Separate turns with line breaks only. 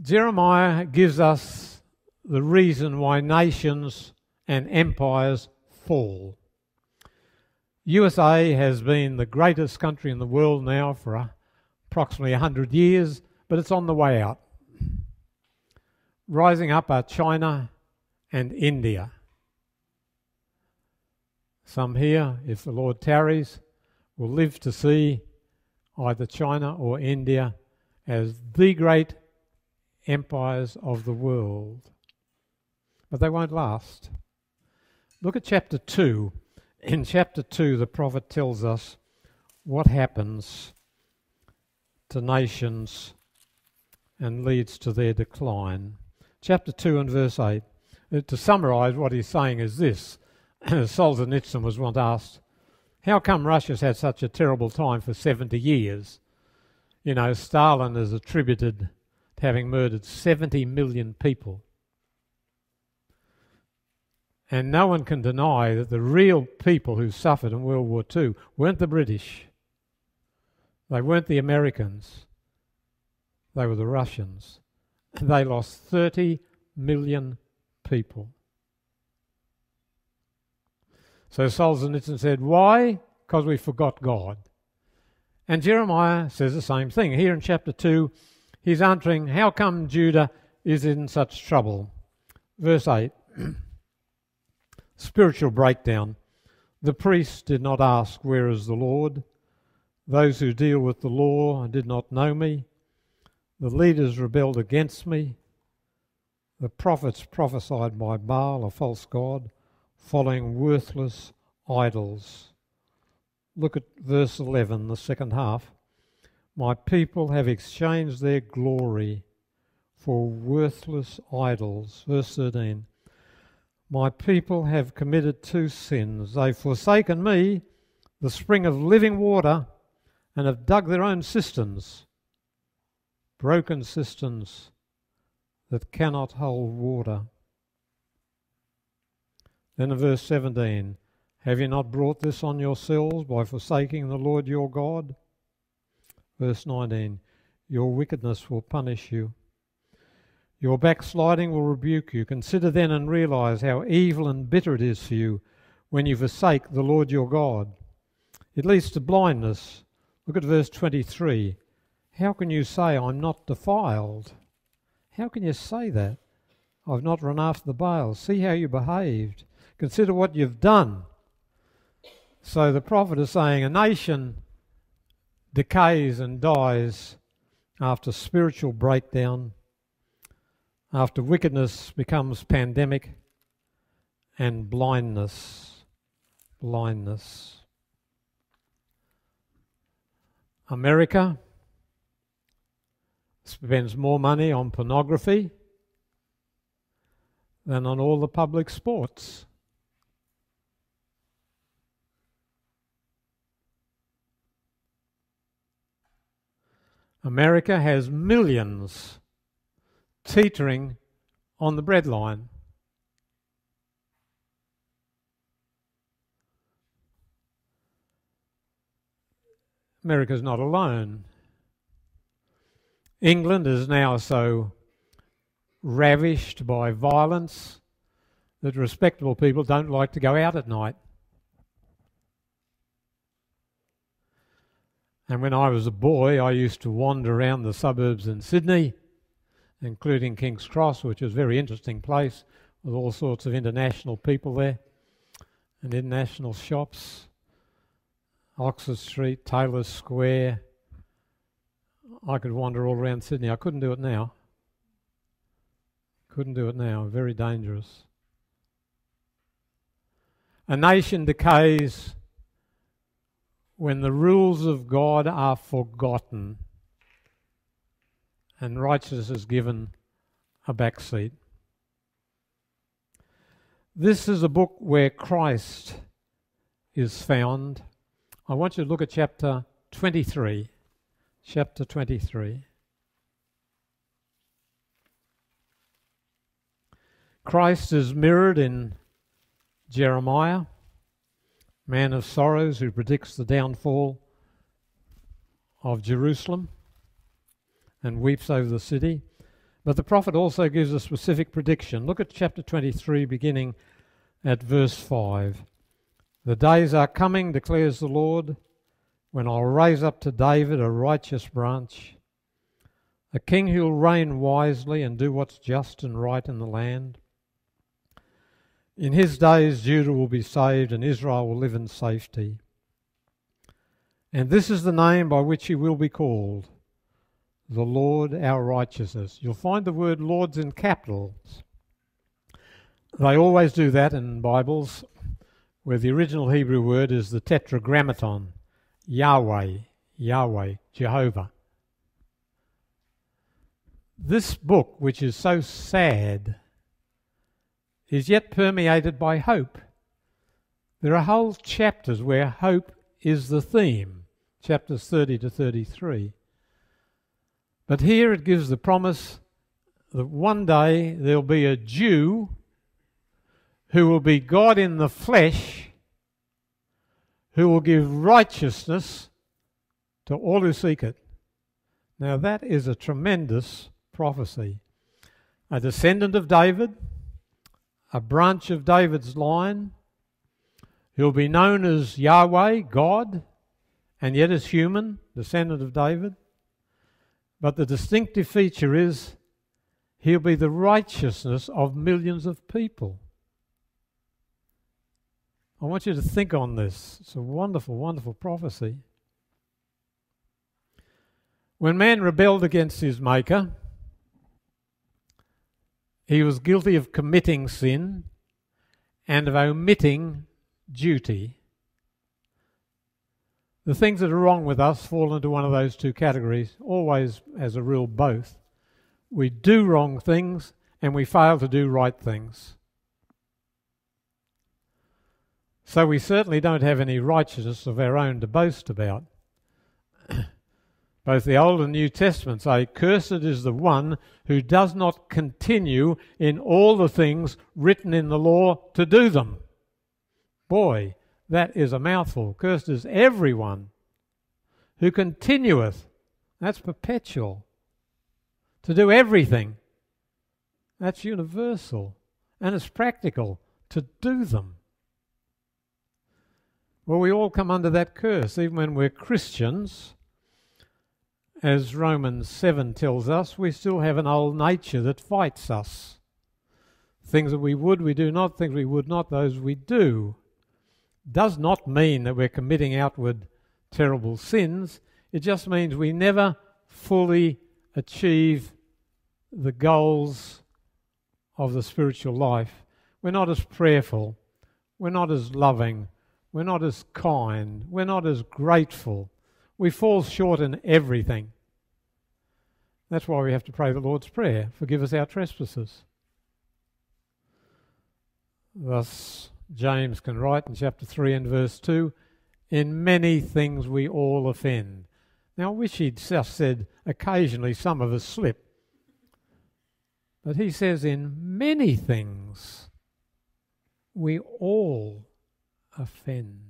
Jeremiah gives us the reason why nations and empires fall. USA has been the greatest country in the world now for approximately 100 years, but it's on the way out. Rising up are China and India. Some here, if the Lord tarries, will live to see either China or India as the great empires of the world. But they won't last. Look at chapter 2. In chapter 2, the prophet tells us what happens to nations and leads to their decline. Chapter 2 and verse 8. To summarise what he's saying is this. Solzhenitsyn was once asked, how come Russia's had such a terrible time for 70 years? You know, Stalin is attributed to having murdered 70 million people. And no one can deny that the real people who suffered in World War II weren't the British. They weren't the Americans. They were the Russians. And they lost 30 million people. So Solzhenitsyn said, why? Because we forgot God. And Jeremiah says the same thing. Here in chapter 2, he's answering, how come Judah is in such trouble? Verse 8. Spiritual breakdown. The priests did not ask, where is the Lord? Those who deal with the law did not know me. The leaders rebelled against me. The prophets prophesied by Baal, a false god, following worthless idols. Look at verse 11, the second half. My people have exchanged their glory for worthless idols. Verse 13. My people have committed two sins. They've forsaken me, the spring of living water, and have dug their own cisterns, broken cisterns that cannot hold water. Then in verse 17, have you not brought this on yourselves by forsaking the Lord your God? Verse 19, your wickedness will punish you. Your backsliding will rebuke you. Consider then and realize how evil and bitter it is for you when you forsake the Lord your God. It leads to blindness. Look at verse 23. How can you say, I'm not defiled? How can you say that? I've not run after the Baals. See how you behaved. Consider what you've done. So the prophet is saying a nation decays and dies after spiritual breakdown, after wickedness becomes pandemic, and blindness. America spends more money on pornography than on all the public sports. America has millions teetering on the breadline. America's not alone. England is now so ravished by violence that respectable people don't like to go out at night. And when I was a boy, I used to wander around the suburbs in Sydney, including King's Cross, which is a very interesting place with all sorts of international people there and international shops. Oxford Street, Taylor Square. I could wander all around Sydney. I couldn't do it now. Very dangerous. A nation decays when the rules of God are forgotten and righteousness is given a backseat. This is a book where Christ is found. I want you to look at chapter 23. Chapter 23. Christ is mirrored in Jeremiah, man of sorrows who predicts the downfall of Jerusalem and weeps over the city. But the prophet also gives a specific prediction. Look at chapter 23, beginning at verse 5. The days are coming, declares the Lord, when I'll raise up to David a righteous branch, a king who'll reign wisely and do what's just and right in the land. In his days Judah will be saved and Israel will live in safety. And this is the name by which he will be called, the Lord our righteousness. You'll find the word Lord's in capitals. They always do that in Bibles, where the original Hebrew word is the tetragrammaton, Yahweh, Yahweh, Jehovah. This book, which is so sad, is yet permeated by hope. There are whole chapters where hope is the theme, chapters 30 to 33. But here it gives the promise that one day there'll be a Jew who will be God in the flesh, who will give righteousness to all who seek it. Now that is a tremendous prophecy. A descendant of David, a branch of David's line, who'll be known as Yahweh, God, and yet as human, descendant of David. But the distinctive feature is he'll be the righteousness of millions of people. I want you to think on this. It's a wonderful, wonderful prophecy. When man rebelled against his Maker, he was guilty of committing sin and of omitting duty. The things that are wrong with us fall into one of those two categories, always as a rule both. We do wrong things and we fail to do right things. So we certainly don't have any righteousness of our own to boast about. Both the Old and New Testament say, "Cursed is the one who does not continue in all the things written in the law to do them." Boy, that is a mouthful. Cursed is everyone who continueth. That's perpetual. To do everything. That's universal. And it's practical to do them. Well, we all come under that curse, even when we're Christians. As Romans 7 tells us, we still have an old nature that fights us. Things that we would, we do not. Things we would not, those we do. Does not mean that we're committing outward terrible sins. It just means we never fully achieve the goals of the spiritual life. We're not as prayerful. We're not as loving. We're not as kind. We're not as grateful. We fall short in everything. That's why we have to pray the Lord's Prayer. Forgive us our trespasses. Thus, James can write in chapter 3 and verse 2, "In many things we all offend." Now, I wish he'd just said, occasionally some of us slip. But he says, in many things we all offend.